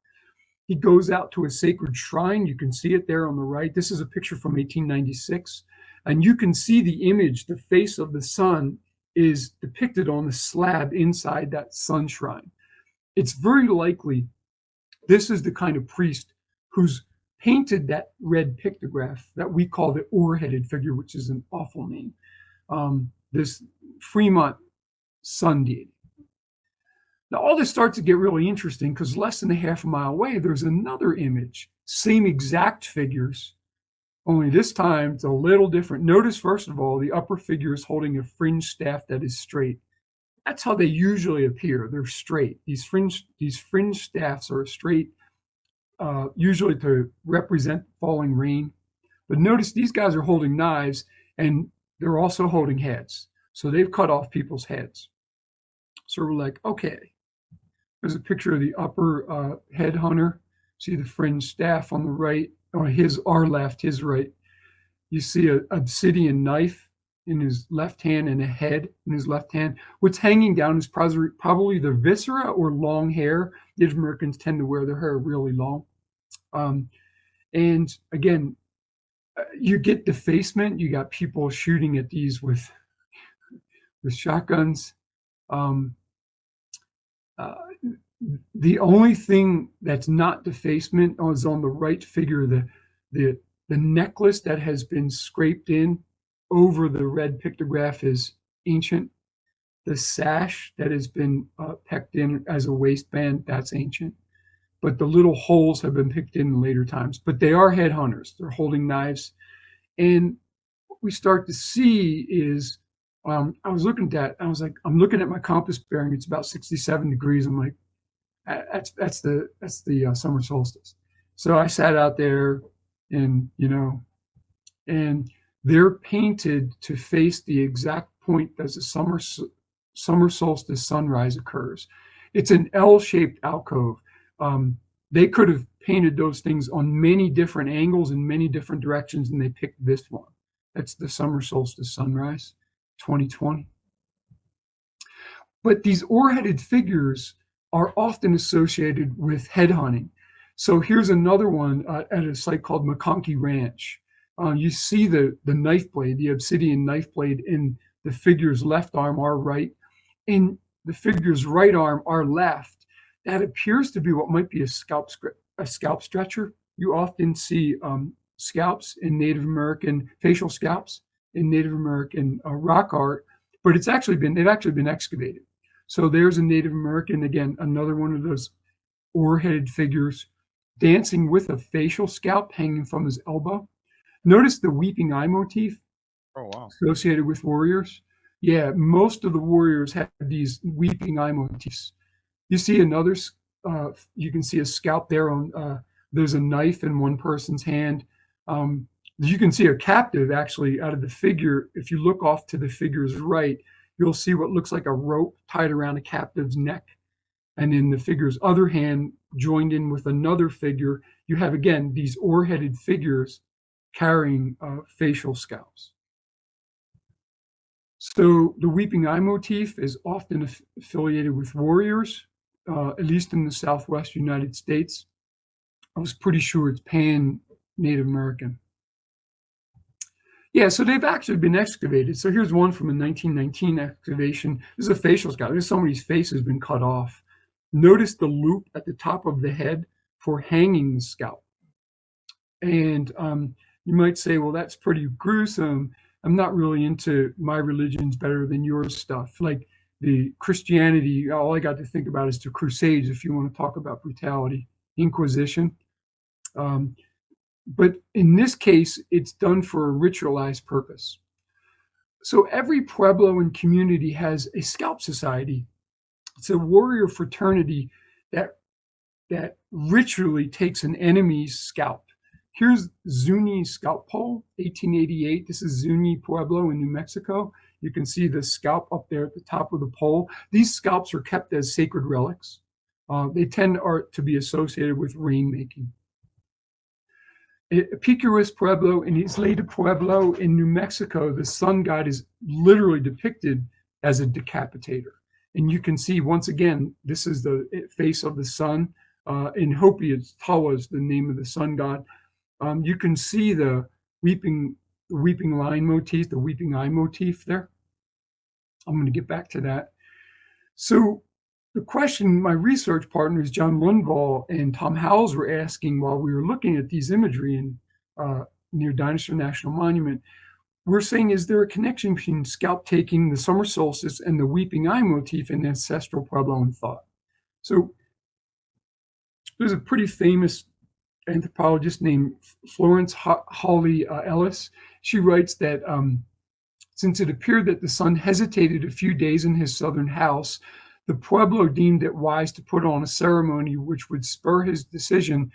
He goes out to a sacred shrine. You can see it there on the right. This is a picture from 1896. And you can see the image, the face of the sun is depicted on the slab inside that sun shrine. It's very likely this is the kind of priest who's painted that red pictograph that we call the Ore-Headed figure, which is an awful name. This Fremont Sundeed. Now, all this starts to get really interesting because less than a half a mile away, there's another image, same exact figures, only this time it's a little different. Notice, first of all, the upper figure is holding a fringe staff that is straight. That's how they usually appear. They're straight. These fringe staffs are straight. usually to represent falling rain. But notice these guys are holding knives, and they're also holding heads. So they've cut off people's heads. So we're like, okay. There's a picture of the upper head hunter. See the fringed staff on the right, or our left, his right. You see an obsidian knife in his left hand and a head in his left hand. What's hanging down is probably the viscera or long hair. Native Americans tend to wear their hair really long. And again, you get defacement. You got people shooting at these with shotguns. The only thing that's not defacement is on the right figure, the necklace that has been scraped in over the red pictograph is ancient. The sash that has been pecked in as a waistband, that's ancient. But the little holes have been picked in later times. But they are head hunters. They're holding knives. And what we start to see is, I was looking at that. I was like, I'm looking at my compass bearing. It's about 67 degrees. I'm like, that's the summer solstice. So I sat out there, and and they're painted to face the exact point as the summer solstice sunrise occurs. It's an L-shaped alcove. They could have painted those things on many different angles in many different directions, and they picked this one. That's the summer solstice sunrise, 2020. But these ore-headed figures are often associated with head hunting. So here's another one at a site called McConkey Ranch. You see the knife blade, the obsidian knife blade in the figure's left arm, our right, in the figure's right arm, our left. That appears to be what might be a scalp stretcher. You often see scalps in Native American, facial scalps in Native American rock art, but they've actually been excavated. So there's a Native American, again, another one of those ore-headed figures, dancing with a facial scalp hanging from his elbow. Notice the weeping eye motif.
Oh, wow.
Associated with warriors. Yeah, most of the warriors have these weeping eye motifs. You see another, you can see a scalp there on, there's a knife in one person's hand. You can see a captive actually out of the figure. If you look off to the figure's right, you'll see what looks like a rope tied around a captive's neck. And in the figure's other hand, joined in with another figure, you have, again, these ore-headed figures carrying facial scalps. So the weeping eye motif is often affiliated with warriors, at least in the Southwest United States. I was pretty sure it's pan-Native American. Yeah, so they've actually been excavated. So here's one from a 1919 excavation. This is a facial scalp. There's somebody's face has been cut off. Notice the loop at the top of the head for hanging the scalp. And you might say, well, that's pretty gruesome. I'm not really into my religion's better than yours stuff. Like the Christianity, all I got to think about is the Crusades, if you want to talk about brutality, Inquisition. But in this case, it's done for a ritualized purpose. So every Pueblo and community has a Scalp Society. It's a warrior fraternity that ritually takes an enemy's scalp. Here's Zuni's scalp pole, 1888. This is Zuni Pueblo in New Mexico. You can see the scalp up there at the top of the pole. These scalps are kept as sacred relics. They tend to be associated with rainmaking. Picuris Pueblo and Isleta Pueblo in New Mexico, the sun god is literally depicted as a decapitator. And you can see, once again, this is the face of the sun. In Hopi, it's Tawa is the name of the sun god. You can see the weeping line motif, the weeping eye motif there. I'm going to get back to that. So the question my research partners, John Lundvall and Tom Howells, were asking while we were looking at these imagery in near Dinosaur National Monument, we're saying, is there a connection between scalp taking, the summer solstice, and the weeping eye motif in ancestral Puebloan thought? So there's a pretty famous anthropologist named Florence Hawley Ellis. She writes that since it appeared that the sun hesitated a few days in his southern house, the Pueblo deemed it wise to put on a ceremony which would spur his decision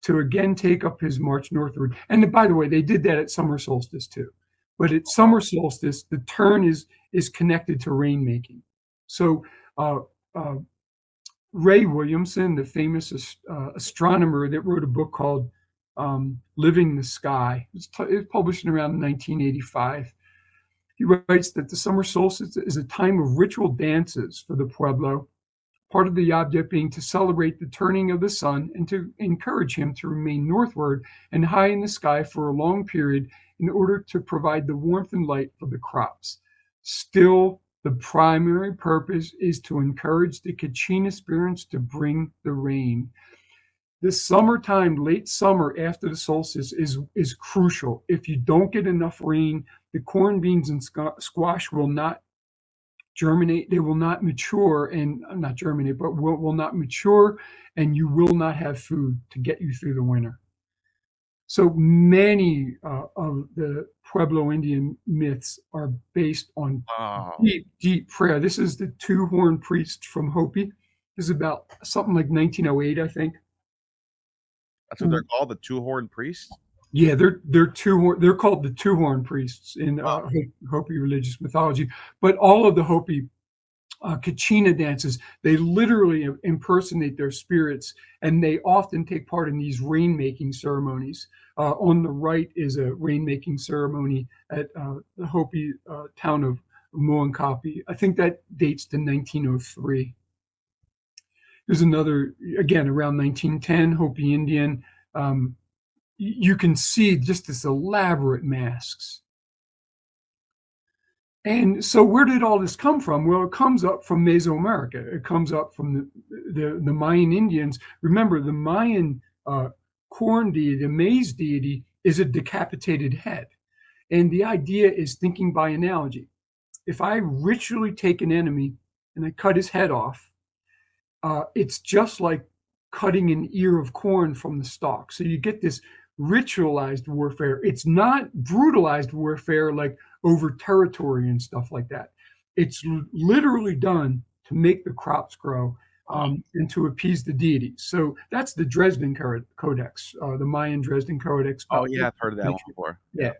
to again take up his march northward. And by the way, they did that at summer solstice too. But at summer solstice, the turn is connected to rainmaking. So uh, uh, Ray Williamson, the famous astronomer that wrote a book called Living the Sky, it was published in around 1985. He writes that the summer solstice is a time of ritual dances for the Pueblo, part of the object being to celebrate the turning of the sun and to encourage him to remain northward and high in the sky for a long period in order to provide the warmth and light for the crops. Still, the primary purpose is to encourage the Kachina spirits to bring the rain. This summertime, late summer after the solstice is crucial. If you don't get enough rain, the corn, beans, and squash will not germinate. They will not mature and not germinate, but will not mature, and you will not have food to get you through the winter. So many of the Pueblo Indian myths are based on deep, deep prayer. This is the two-horned priest from Hopi. This is about something like 1908, I think.
That's what they're called, the two-horned priests?
Yeah, they're called the two-horned priests in Hopi religious mythology. But all of the Hopi Kachina dances, they literally impersonate their spirits, and they often take part in these rainmaking ceremonies. On the right is a rainmaking ceremony at the Hopi town of Mcconkey. I think that dates to 1903. There's another, again, around 1910, Hopi Indian. You can see just this elaborate masks. And so where did all this come from? Well, it comes up from Mesoamerica. It comes up from the Mayan Indians. Remember, the Mayan corn deity, the maize deity, is a decapitated head. And the idea is thinking by analogy. If I ritually take an enemy and I cut his head off, it's just like cutting an ear of corn from the stalk. So you get this ritualized warfare. It's not brutalized warfare like over territory and stuff like that. It's literally done to make the crops grow and to appease the deities. So that's the Dresden Codex, the Mayan Dresden Codex.
Oh, yeah, I've heard of that one before.
Yeah.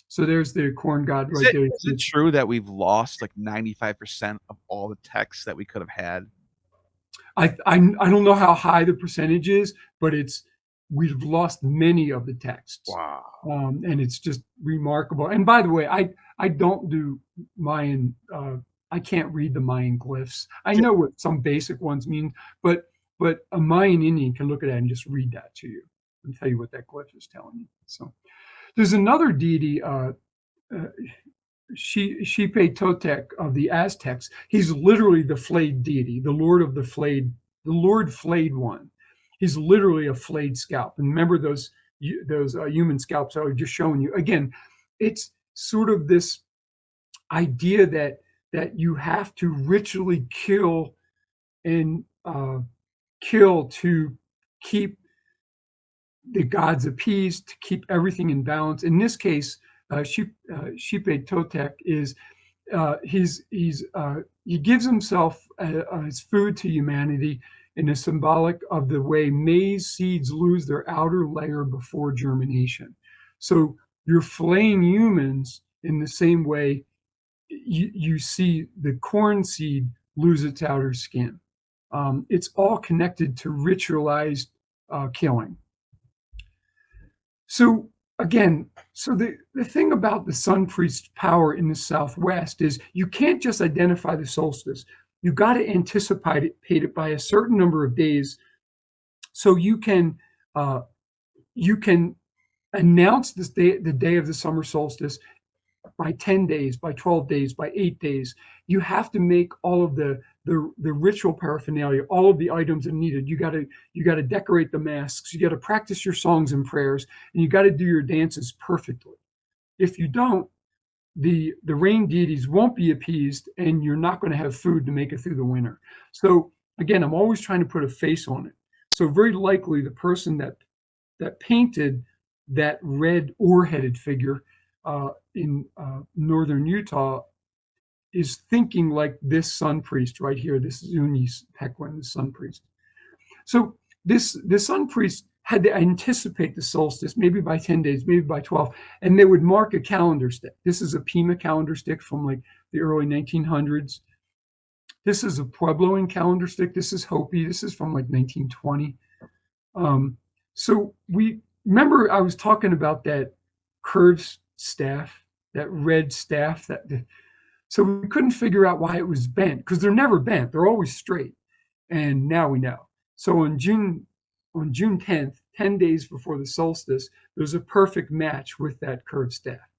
So there's the corn god right there.
Is it true that we've lost like 95% of all the texts that we could have had?
I don't know how high the percentage is, but we've lost many of the texts.
Wow.
And it's just remarkable. And by the way, I don't do Mayan. I can't read the Mayan glyphs. I know what some basic ones mean, but a Mayan Indian can look at that and just read that to you and tell you what that glyph is telling you. So there's another deity, Xipe Totec of the Aztecs. He's literally the flayed deity, the Lord flayed one. He's literally a flayed scalp. And remember those human scalps I was just showing you. Again, it's sort of this idea that you have to ritually kill to keep the gods appeased, to keep everything in balance. In this case, Xipe Totec is he gives himself as food to humanity in a symbolic of the way maize seeds lose their outer layer before germination. So you're flaying humans in the same way you see the corn seed lose its outer skin. It's all connected to ritualized killing. So again, the thing about the sun priest's power in the Southwest is you can't just identify the solstice. You got to anticipate it by a certain number of days, so you can announce the day of the summer solstice by 10 days, by 12 days, by 8 days. You have to make all of the ritual paraphernalia, all of the items that are needed. You got to decorate the masks. You got to practice your songs and prayers, and you got to do your dances perfectly. If you don't, the rain deities won't be appeased, and you're not going to have food to make it through the winter. So again, I'm always trying to put a face on it. So very likely the person that painted that red ore-headed figure in northern Utah is thinking like this sun priest right here, this Zuni Sun Priest. So this sun priest had to anticipate the solstice, maybe by 10 days, maybe by 12, and they would mark a calendar stick. This is a Pima calendar stick from like the early 1900s. This is a Puebloan calendar stick. This is Hopi. This is from like 1920. So we remember I was talking about that curved staff, that red staff. So we couldn't figure out why it was bent, because they're never bent. They're always straight. And now we know. So on June 10th, 10 days before the solstice, there's a perfect match with that curved staff.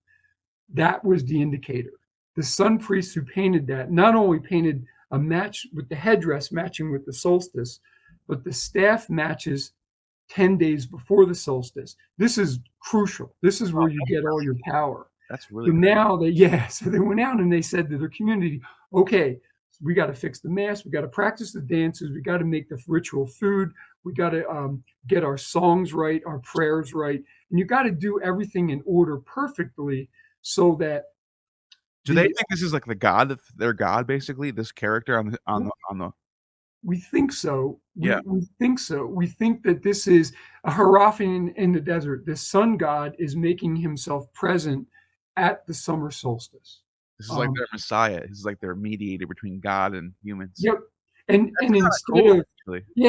That was the indicator. The sun priest who painted that not only painted a match with the headdress matching with the solstice, but the staff matches 10 days before the solstice. This is crucial. This is where you get all your power.
That's really
so now so they went out and they said to their community, okay, we got to fix the mass, we got to practice the dances, we got to make the ritual food, we got to get our songs right, our prayers right, and you got to do everything in order perfectly so that.
Do they think this is like the god, their god, basically? This character on the.
We think so.
Yeah.
We think so. We think that this is a Hierophant in the desert. The sun god is making himself present at the summer solstice.
This is like their messiah. This is like their mediator between God and humans.
Yep. And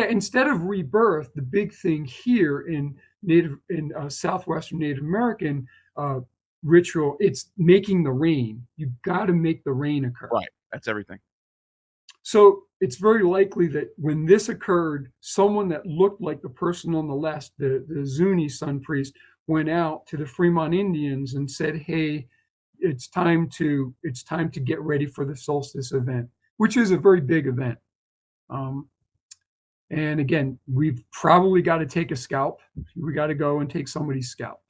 instead of rebirth, the big thing here in Southwestern Native American ritual, it's making the rain. You've got to make the rain occur.
Right. That's everything.
So it's very likely that when this occurred, someone that looked like the person on the left, the Zuni Sun Priest, went out to the Fremont Indians and said, "Hey, it's time to get ready for the solstice event," which is a very big event. And again, we've probably got to take a scalp. We got to go and take somebody's scalp.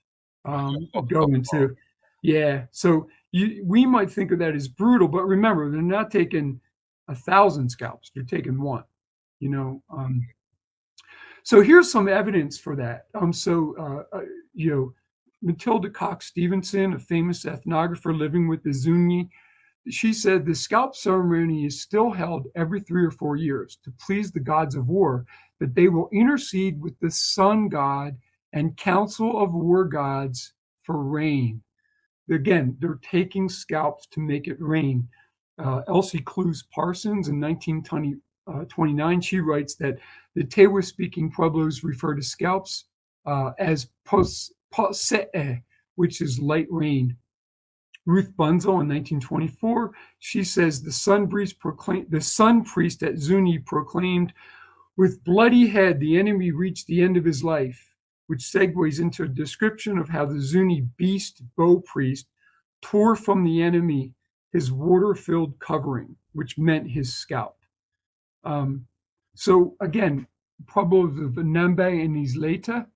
So we might think of that as brutal, but remember, they're not taking 1,000 scalps; they're taking one. So here's some evidence for that. Matilda Cox Stevenson, a famous ethnographer living with the Zuni, she said the scalp ceremony is still held every 3 or 4 years to please the gods of war, that they will intercede with the sun god and council of war gods for rain. Again, they're taking scalps to make it rain. Elsie Clues Parsons in 1929, she writes that the Tewa-speaking Pueblos refer to scalps as Pose'e, which is light rain. Ruth Bunzel in 1924, she says the sun priest at Zuni proclaimed, "With bloody head, the enemy reached the end of his life," which segues into a description of how the Zuni beast bow priest tore from the enemy his water-filled covering, which meant his scalp. So again, Pueblos of Nambe and Isleta,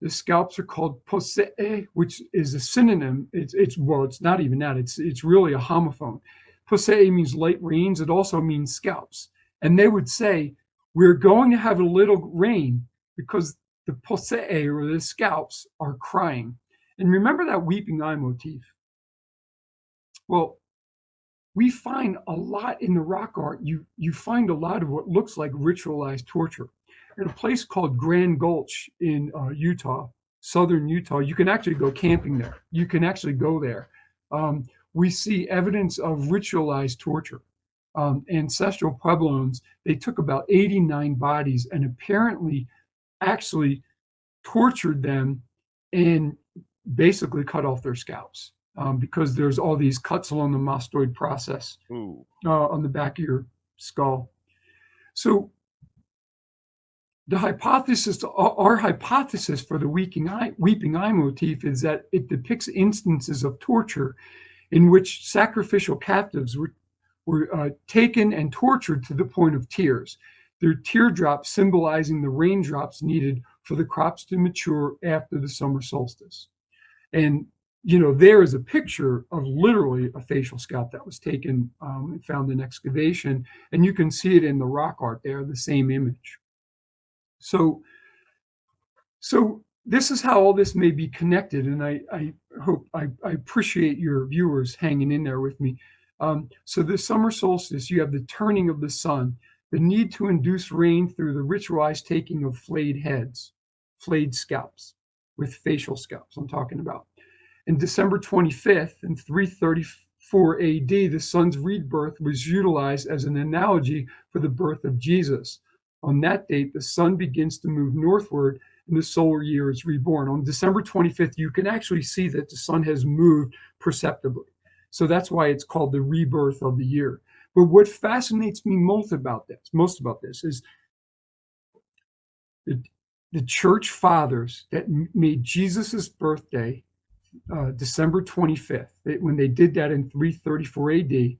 the scalps are called Pose'e, which is a synonym. It's not even that. It's really a homophone. Pose'e means light rains. It also means scalps. And they would say, we're going to have a little rain because the Pose'e, or the scalps, are crying. And remember that weeping eye motif? Well, we find a lot in the rock art. You find a lot of what looks like ritualized torture. At a place called Grand Gulch in Utah, southern Utah, you can actually go camping there. You can actually go there. We see evidence of ritualized torture. Ancestral Puebloans, they took about 89 bodies and apparently actually tortured them and basically cut off their scalps because there's all these cuts along the mastoid process on the back of your skull. So our hypothesis for the weeping eye motif is that it depicts instances of torture in which sacrificial captives were taken and tortured to the point of tears. Their teardrops symbolizing the raindrops needed for the crops to mature after the summer solstice. And there is a picture of literally a facial scalp that was taken and found in excavation, and you can see it in the rock art there, the same image. So this is how all this may be connected, and I hope I appreciate your viewers hanging in there with me. So the summer solstice, you have the turning of the sun, the need to induce rain through the ritualized taking of flayed heads. flayed scalps, with facial scalps I'm talking about. And December 25th in 334 AD, the sun's rebirth was utilized as an analogy for the birth of Jesus. On that date, the sun begins to move northward and the solar year is reborn. On December 25th, you can actually see that the sun has moved perceptibly. So that's why it's called the rebirth of the year. But what fascinates me most about this is the church fathers that made Jesus's birthday December 25th, when they did that in 334 AD,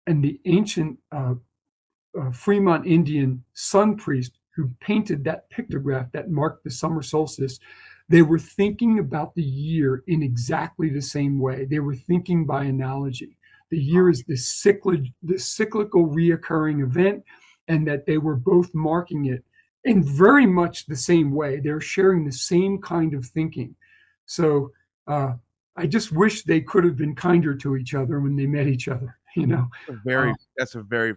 and the ancient Fremont Indian Sun Priest who painted that pictograph that marked the summer solstice, they were thinking about the year in exactly the same way. They were thinking by analogy. The year is the cyclical reoccurring event, and that they were both marking it in very much the same way. They're sharing the same kind of thinking. So I just wish they could have been kinder to each other when they met each other.
That's a very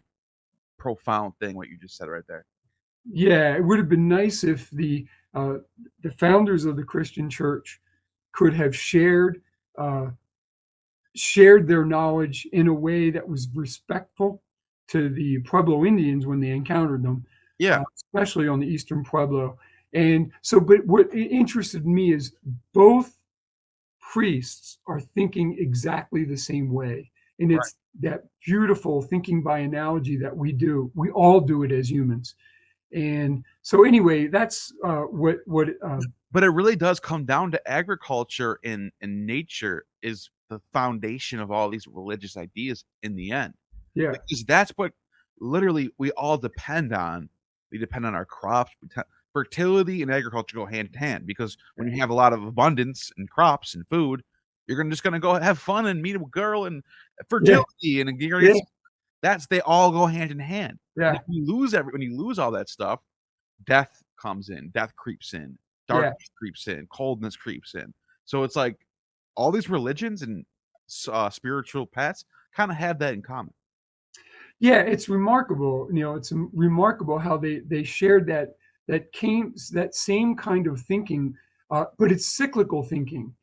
profound thing what you just said right there.
Yeah, it would have been nice if the founders of the Christian church could have shared their knowledge in a way that was respectful to the Pueblo Indians when they encountered them.
Yeah,
especially on the Eastern Pueblo. And so, but what interested me is both priests are thinking exactly the same way. And it's that beautiful thinking by analogy that we do. We all do it as humans. And so anyway, that's
but it really does come down to agriculture and nature is the foundation of all these religious ideas in the end.
Yeah.
Because that's what literally we all depend on. We depend on our crops. Fertility and agriculture go hand in hand because when you have a lot of abundance and crops and food, you're just going to go have fun and meet a girl and fertility and you're gonna get, they all go hand in hand.
Yeah.
When you lose all that stuff, death comes in, death creeps in, darkness creeps in, coldness creeps in. So it's like all these religions and spiritual paths kind of have that in common.
Yeah, it's remarkable. It's remarkable how they shared that same kind of thinking, but it's cyclical thinking.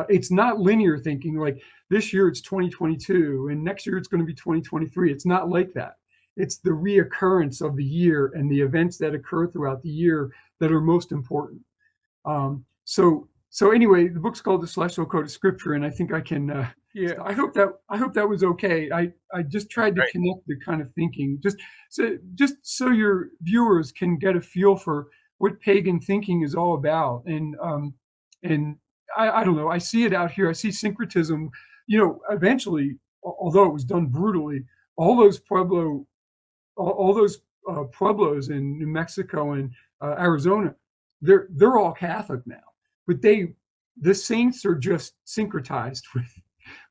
It's not linear thinking. Like this year it's 2022, and next year it's going to be 2023. It's not like that. It's the reoccurrence of the year and the events that occur throughout the year that are most important. So anyway, the book's called The Celestial Code of Scripture, and I think I can. I hope that was okay. I just tried to connect the kind of thinking, just so your viewers can get a feel for what pagan thinking is all about. And I don't know. I see it out here. I see syncretism. Eventually, although it was done brutally, all those Pueblos in New Mexico and Arizona, they're all Catholic now. But the saints are just syncretized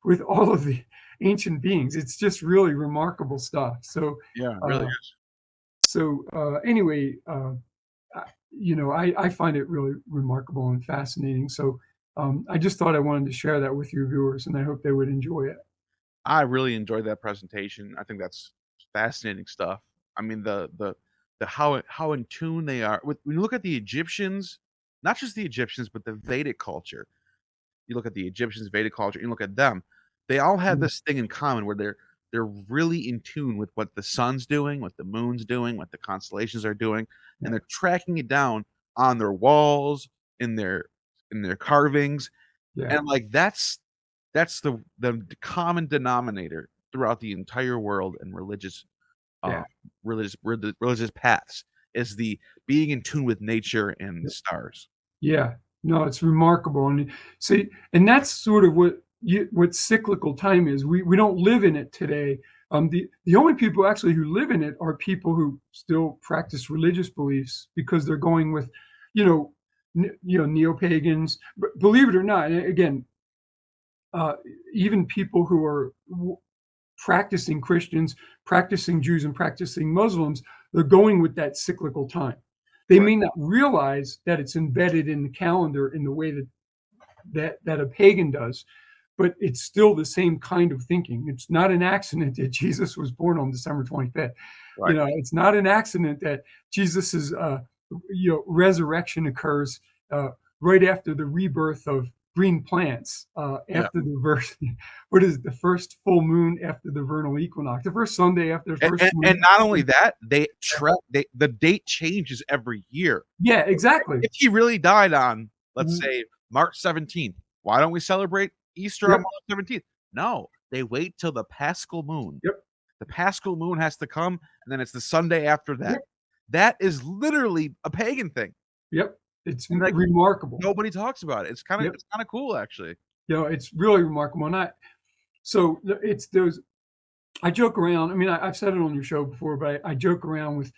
with all of the ancient beings. It's just really remarkable stuff. So
yeah, really is.
So anyway, I find it really remarkable and fascinating. So I just thought I wanted to share that with your viewers, and I hope they would enjoy it.
I really enjoyed that presentation. I think that's fascinating stuff. I mean, the how in tune they are. When you look at the Egyptians, not just the Egyptians, but the Vedic culture. You look at the Egyptians, Vedic culture, you look at them. They all have this thing in common where they're really in tune with what the sun's doing, what the moon's doing, what the constellations are doing, and they're tracking it down on their walls, in their carvings, and like that's the common denominator throughout the entire world and religious paths is the being in tune with nature and the stars.
Yeah, no, it's remarkable, and see, and that's sort of what cyclical time is. We don't live in it today. The only people actually who live in it are people who still practice religious beliefs because they're going with, neo-pagans. But believe it or not, again, even people who are practicing Christians, practicing Jews, and practicing Muslims, they're going with that cyclical time. They may not realize that it's embedded in the calendar in the way that a pagan does, but it's still the same kind of thinking. It's not an accident that Jesus was born on December 25th.
Right.
It's not an accident that Jesus is resurrection occurs right after the rebirth of green plants, after the the first full moon after the vernal equinox, the first Sunday after the first moon.
And not only that, the date changes every year.
Yeah, exactly.
If he really died on, let's say, March 17th, why don't we celebrate Easter on March 17th? No, they wait till the Paschal moon.
Yep.
The Paschal moon has to come, and then it's the Sunday after that. Yep. That is literally a pagan thing.
Yep. It's like, remarkable.
Nobody talks about it. It's kind of cool, actually.
It's really remarkable. And it's those. I joke around. I mean, I've said it on your show before, but I joke around with,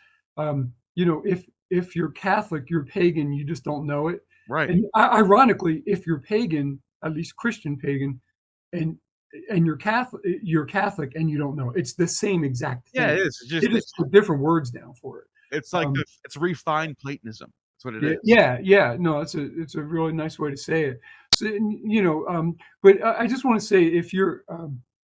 if you're Catholic, you're pagan, you just don't know it.
Right.
And ironically, if you're pagan, at least Christian pagan, and you're Catholic, and you don't know it, it's the same exact thing.
Yeah, it is.
It just put different words down for it.
It's like it's refined Platonism. That's what it is.
Yeah. No, it's a really nice way to say it. So, but I just want to say, if your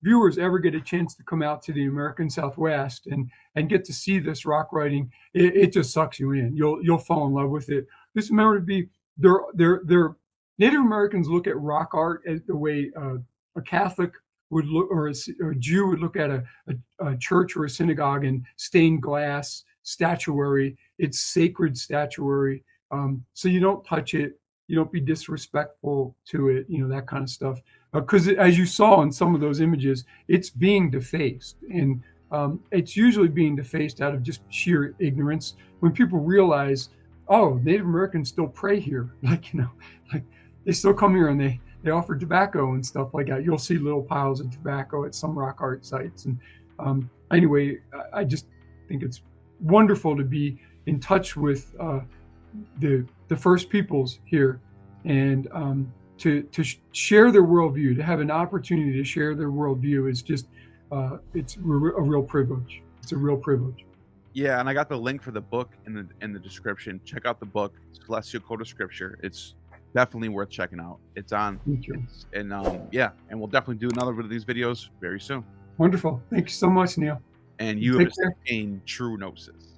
viewers ever get a chance to come out to the American Southwest and get to see this rock writing, it just sucks you in. You'll fall in love with it. Just remember to be they're Native Americans look at rock art as the way a Catholic would look, or a Jew would look at a church or a synagogue, and stained glass statuary. It's sacred statuary. So you don't touch it. You don't be disrespectful to it, that kind of stuff. Because as you saw in some of those images, it's being defaced. And it's usually being defaced out of just sheer ignorance. When people realize, oh, Native Americans still pray here. Like they still come here and they offer tobacco and stuff like that. You'll see little piles of tobacco at some rock art sites. And anyway, I just think it's wonderful to be in touch with the first peoples here, and to share their worldview, to have an opportunity to share their worldview is just it's a real privilege. It's a real privilege.
Yeah, and I got the link for the book in the description. Check out the book, Celestial Code of Scripture. It's definitely worth checking out. It's on. And we'll definitely do another one of these videos very soon.
Wonderful. Thank you so much, Neil.
And you have attained true gnosis.